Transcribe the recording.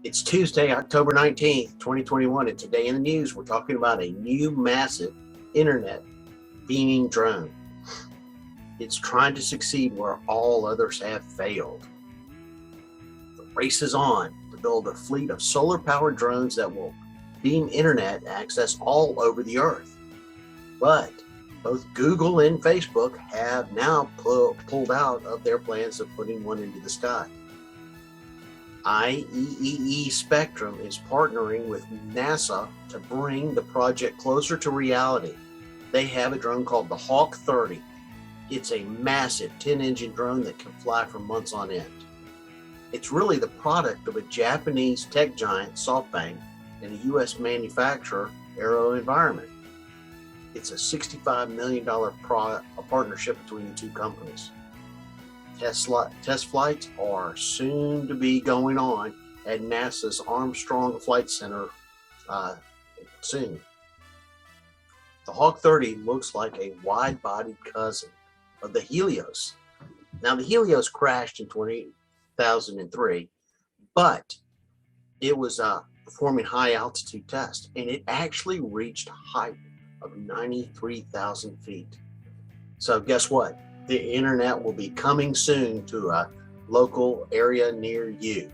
It's Tuesday, October 19th, 2021, and today in the news, we're talking about a new massive internet beaming drone. It's trying to succeed where all others have failed. The race is on to build a fleet of solar powered drones that will beam internet access all over the earth. But both Google and Facebook have now pulled out of their plans of putting one into the sky. IEEE Spectrum is partnering with NASA to bring the project closer to reality. They have a drone called the Hawk 30. It's a massive 10-engine drone that can fly for months on end. It's really the product of a Japanese tech giant, SoftBank, and a U.S. manufacturer, AeroVironment. It's a $65 million partnership between the two companies. Test flights are soon to be going on at NASA's Armstrong Flight Center soon. The Hawk 30 looks like a wide-bodied cousin of the Helios. Now, the Helios crashed in 2003, but it was performing high-altitude tests, and it actually reached a height of 93,000 feet. So guess what? The internet will be coming soon to a local area near you.